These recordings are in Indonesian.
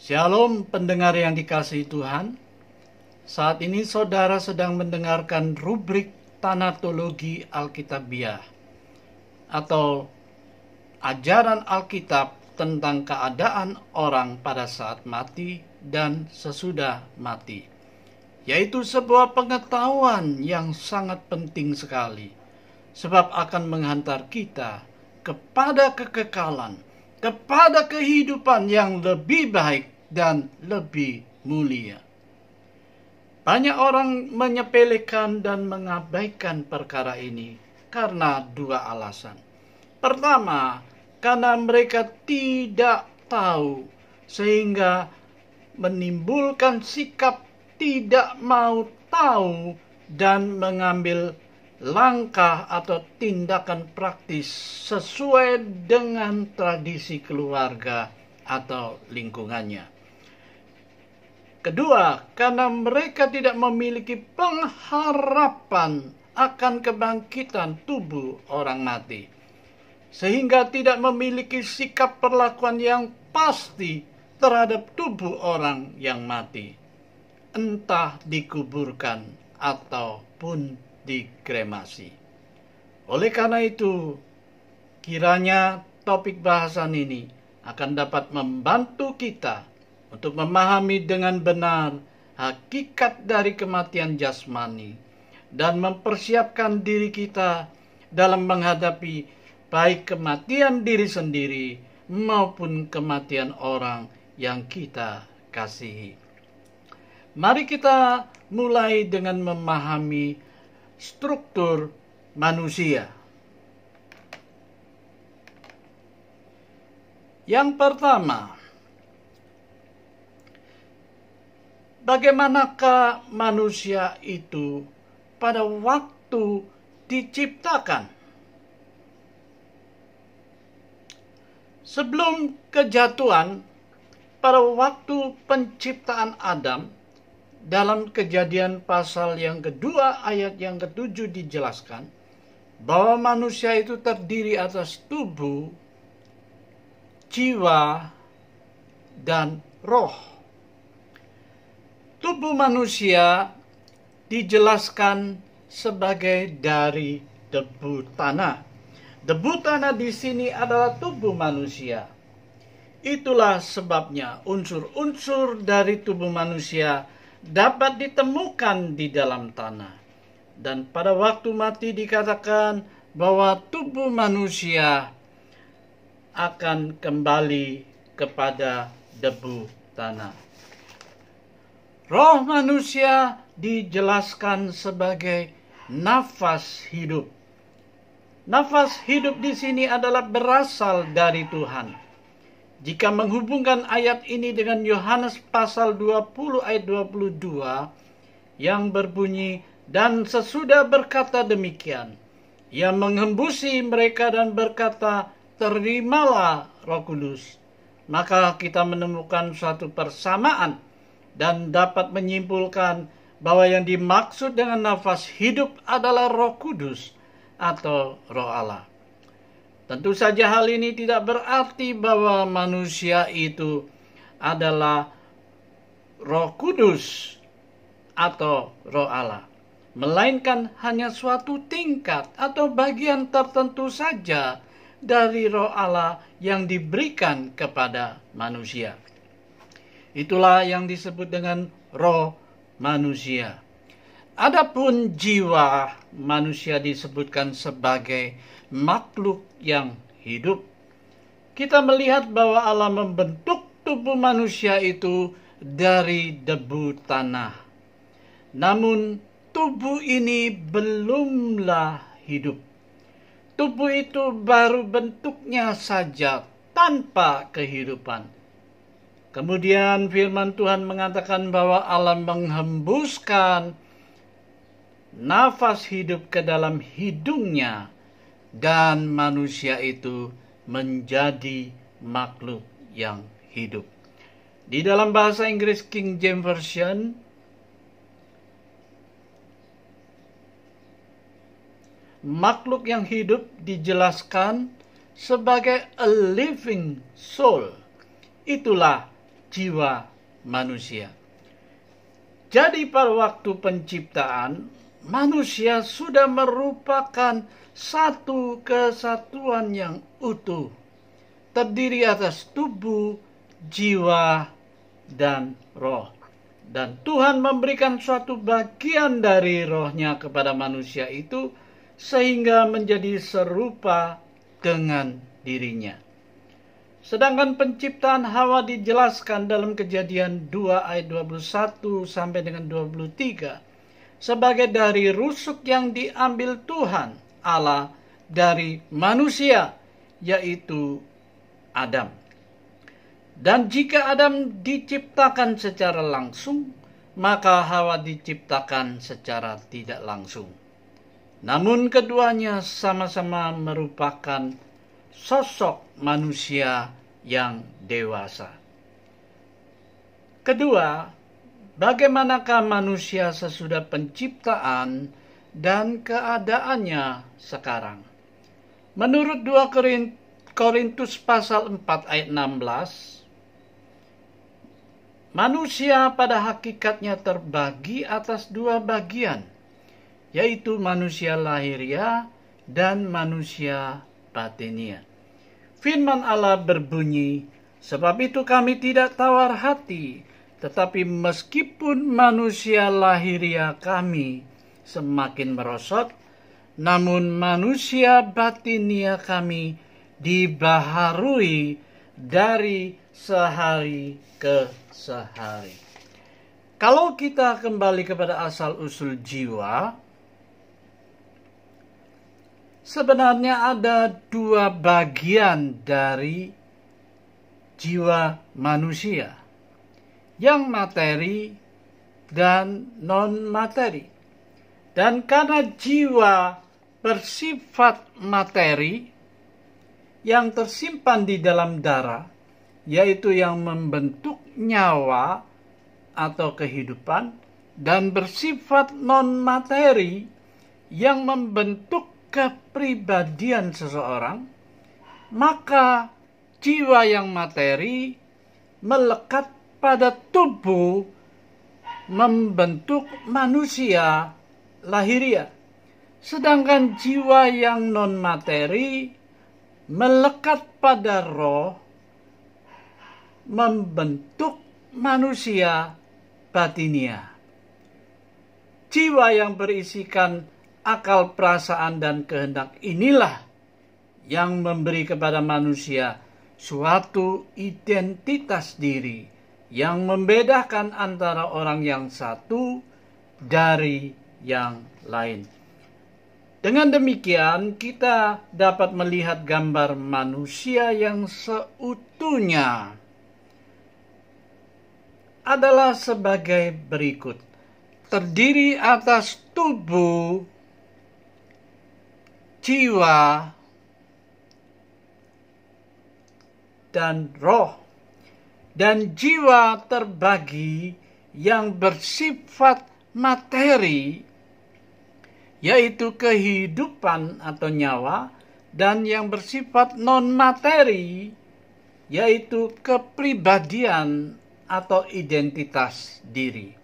Shalom pendengar yang dikasihi Tuhan. Saat ini saudara sedang mendengarkan rubrik Tanatologi Alkitabiah atau ajaran Alkitab tentang keadaan orang pada saat mati dan sesudah mati, yaitu sebuah pengetahuan yang sangat penting sekali, sebab akan menghantar kita kepada kekekalan, kepada kehidupan yang lebih baik dan lebih mulia. Banyak orang menyepelekan dan mengabaikan perkara ini karena dua alasan. Pertama, karena mereka tidak tahu sehingga menimbulkan sikap tidak mau tahu dan mengambil langkah atau tindakan praktis sesuai dengan tradisi keluarga atau lingkungannya. Kedua, karena mereka tidak memiliki pengharapan akan kebangkitan tubuh orang mati, sehingga tidak memiliki sikap perlakuan yang pasti terhadap tubuh orang yang mati, entah dikuburkan ataupun dikremasi. Oleh karena itu, kiranya topik bahasan ini akan dapat membantu kita untuk memahami dengan benar hakikat dari kematian jasmani dan mempersiapkan diri kita dalam menghadapi baik kematian diri sendiri maupun kematian orang yang kita kasihi. Mari kita mulai dengan memahami struktur manusia. Yang pertama, bagaimanakah manusia itu pada waktu diciptakan? Sebelum kejatuhan, pada waktu penciptaan Adam, dalam Kejadian pasal yang kedua ayat yang ke-7 dijelaskan bahwa manusia itu terdiri atas tubuh, jiwa, dan roh. Tubuh manusia dijelaskan sebagai dari debu tanah. Debu tanah di sini adalah tubuh manusia. Itulah sebabnya unsur-unsur dari tubuh manusia dapat ditemukan di dalam tanah. Dan pada waktu mati dikatakan bahwa tubuh manusia akan kembali kepada debu tanah. Roh manusia dijelaskan sebagai nafas hidup. Nafas hidup di sini adalah berasal dari Tuhan. Jika menghubungkan ayat ini dengan Yohanes pasal 20 ayat 22 yang berbunyi, dan sesudah berkata demikian, ia menghembusi mereka dan berkata, terimalah Roh Kudus. Maka kita menemukan suatu persamaan dan dapat menyimpulkan bahwa yang dimaksud dengan nafas hidup adalah Roh Kudus atau Roh Allah. Tentu saja hal ini tidak berarti bahwa manusia itu adalah Roh Kudus atau Roh Allah, melainkan hanya suatu tingkat atau bagian tertentu saja dari Roh Allah yang diberikan kepada manusia. Itulah yang disebut dengan roh manusia. Adapun jiwa manusia disebutkan sebagai makhluk yang hidup. Kita melihat bahwa Allah membentuk tubuh manusia itu dari debu tanah. Namun tubuh ini belumlah hidup. Tubuh itu baru bentuknya saja tanpa kehidupan. Kemudian firman Tuhan mengatakan bahwa Allah menghembuskan nafas hidup ke dalam hidungnya dan manusia itu menjadi makhluk yang hidup. Di dalam bahasa Inggris King James Version, makhluk yang hidup dijelaskan sebagai a living soul. Itulah jiwa manusia. Jadi pada waktu penciptaan, manusia sudah merupakan satu kesatuan yang utuh, terdiri atas tubuh, jiwa, dan roh. Dan Tuhan memberikan suatu bagian dari rohnya kepada manusia itu, sehingga menjadi serupa dengan dirinya. Sedangkan penciptaan Hawa dijelaskan dalam Kejadian 2 ayat 21 sampai dengan 23 sebagai dari rusuk yang diambil Tuhan Allah dari manusia, yaitu Adam. Dan jika Adam diciptakan secara langsung, maka Hawa diciptakan secara tidak langsung. Namun keduanya sama-sama merupakan sosok manusia yang dewasa. Kedua, bagaimanakah manusia sesudah penciptaan dan keadaannya sekarang? Menurut 2 Korintus pasal 4 ayat 16, manusia pada hakikatnya terbagi atas dua bagian, yaitu manusia lahiriah dan manusia batinia. Firman Allah berbunyi, "Sebab itu kami tidak tawar hati, tetapi meskipun manusia lahiriah kami semakin merosot, namun manusia batinia kami dibaharui dari sehari ke sehari." Kalau kita kembali kepada asal-usul jiwa, sebenarnya ada dua bagian dari jiwa manusia, yang materi dan non-materi. Dan karena jiwa bersifat materi yang tersimpan di dalam darah, yaitu yang membentuk nyawa atau kehidupan, dan bersifat non-materi yang membentuk kepribadian seseorang, maka jiwa yang materi melekat pada tubuh membentuk manusia lahiriah. Sedangkan jiwa yang non-materi melekat pada roh membentuk manusia batinia. Jiwa yang berisikan akal, perasaan, dan kehendak inilah yang memberi kepada manusia suatu identitas diri yang membedakan antara orang yang satu dari yang lain. Dengan demikian, kita dapat melihat gambar manusia yang seutuhnya adalah sebagai berikut. Terdiri atas tubuh, jiwa, dan roh. Dan jiwa terbagi yang bersifat materi, yaitu kehidupan atau nyawa, dan yang bersifat non-materi, yaitu kepribadian atau identitas diri.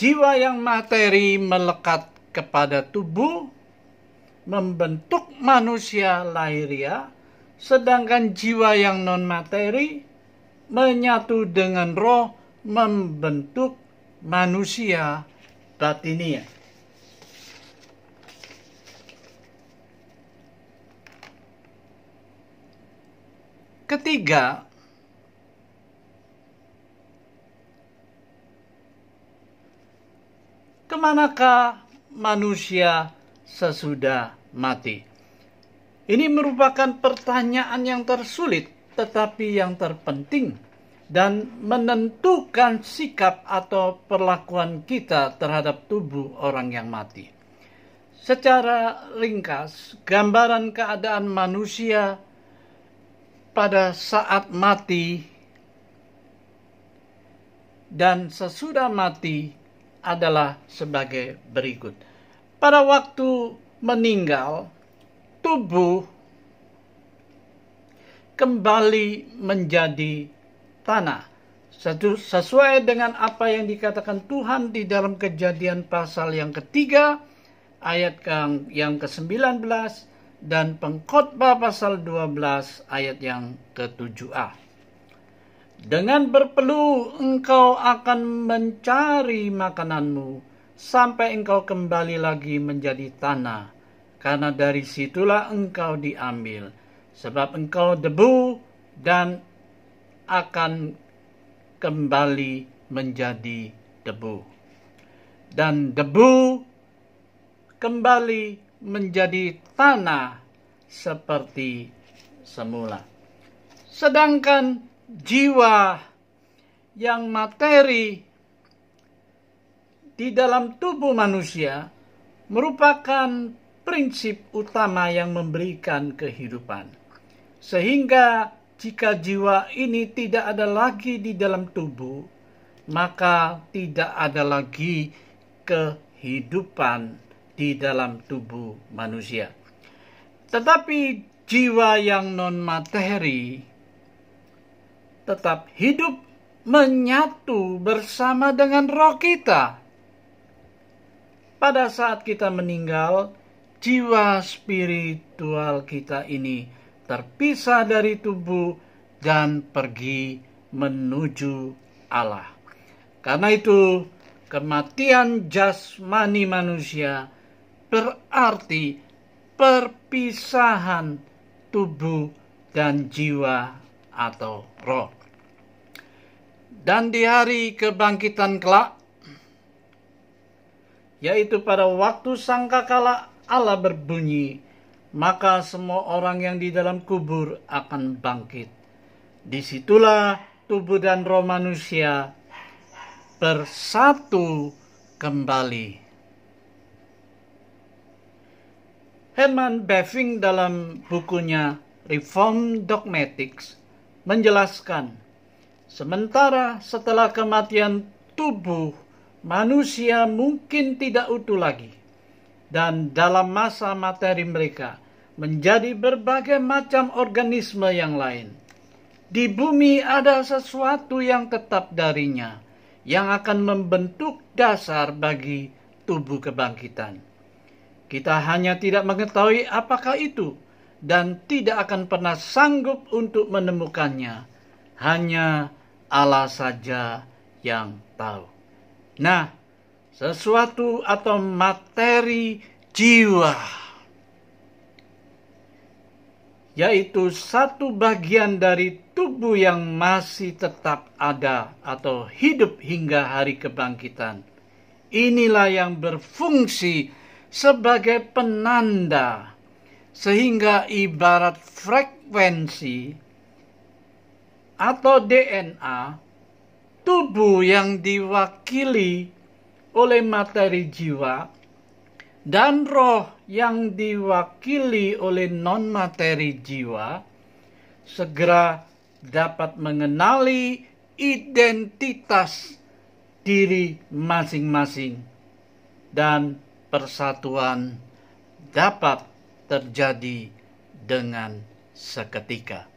Jiwa yang materi melekat kepada tubuh, membentuk manusia lahiriah, sedangkan jiwa yang non-materi menyatu dengan roh, membentuk manusia batinia. Ketiga, kemanakah manusia sesudah mati? Ini merupakan pertanyaan yang tersulit, tetapi yang terpenting, dan menentukan sikap atau perlakuan kita terhadap tubuh orang yang mati. Secara ringkas, gambaran keadaan manusia pada saat mati dan sesudah mati adalah sebagai berikut. Pada waktu meninggal, tubuh kembali menjadi tanah. sesuai dengan apa yang dikatakan Tuhan di dalam Kejadian pasal yang ketiga, ayat yang ke-19, dan Pengkhotbah pasal 12 ayat yang ke-7a. Dengan berpeluh engkau akan mencari makananmu sampai engkau kembali lagi menjadi tanah, karena dari situlah engkau diambil, sebab engkau debu dan akan kembali menjadi debu. Dan debu kembali menjadi tanah seperti semula. Sedangkan jiwa yang materi di dalam tubuh manusia merupakan prinsip utama yang memberikan kehidupan. Sehingga jika jiwa ini tidak ada lagi di dalam tubuh, maka tidak ada lagi kehidupan di dalam tubuh manusia. Tetapi jiwa yang non-materi tetap hidup menyatu bersama dengan roh kita. Pada saat kita meninggal, jiwa spiritual kita ini terpisah dari tubuh dan pergi menuju Allah. Karena itu, kematian jasmani manusia berarti perpisahan tubuh dan jiwa atau roh. Dan di hari kebangkitan kelak, yaitu pada waktu sangkakala Allah berbunyi, maka semua orang yang di dalam kubur akan bangkit. Disitulah tubuh dan roh manusia bersatu kembali. Herman Bavinck dalam bukunya Reformed Dogmatics menjelaskan, sementara setelah kematian tubuh, manusia mungkin tidak utuh lagi, dan dalam masa materi mereka menjadi berbagai macam organisme yang lain. Di bumi ada sesuatu yang tetap darinya, yang akan membentuk dasar bagi tubuh kebangkitan. Kita hanya tidak mengetahui apakah itu, dan tidak akan pernah sanggup untuk menemukannya. Hanya Allah saja yang tahu. Nah, sesuatu atau materi jiwa, yaitu satu bagian dari tubuh yang masih tetap ada atau hidup hingga hari kebangkitan. Inilah yang berfungsi sebagai penanda, sehingga ibarat frekuensi atau DNA, tubuh yang diwakili oleh materi jiwa dan roh yang diwakili oleh non-materi jiwa segera dapat mengenali identitas diri masing-masing, dan persatuan dapat terjadi dengan seketika.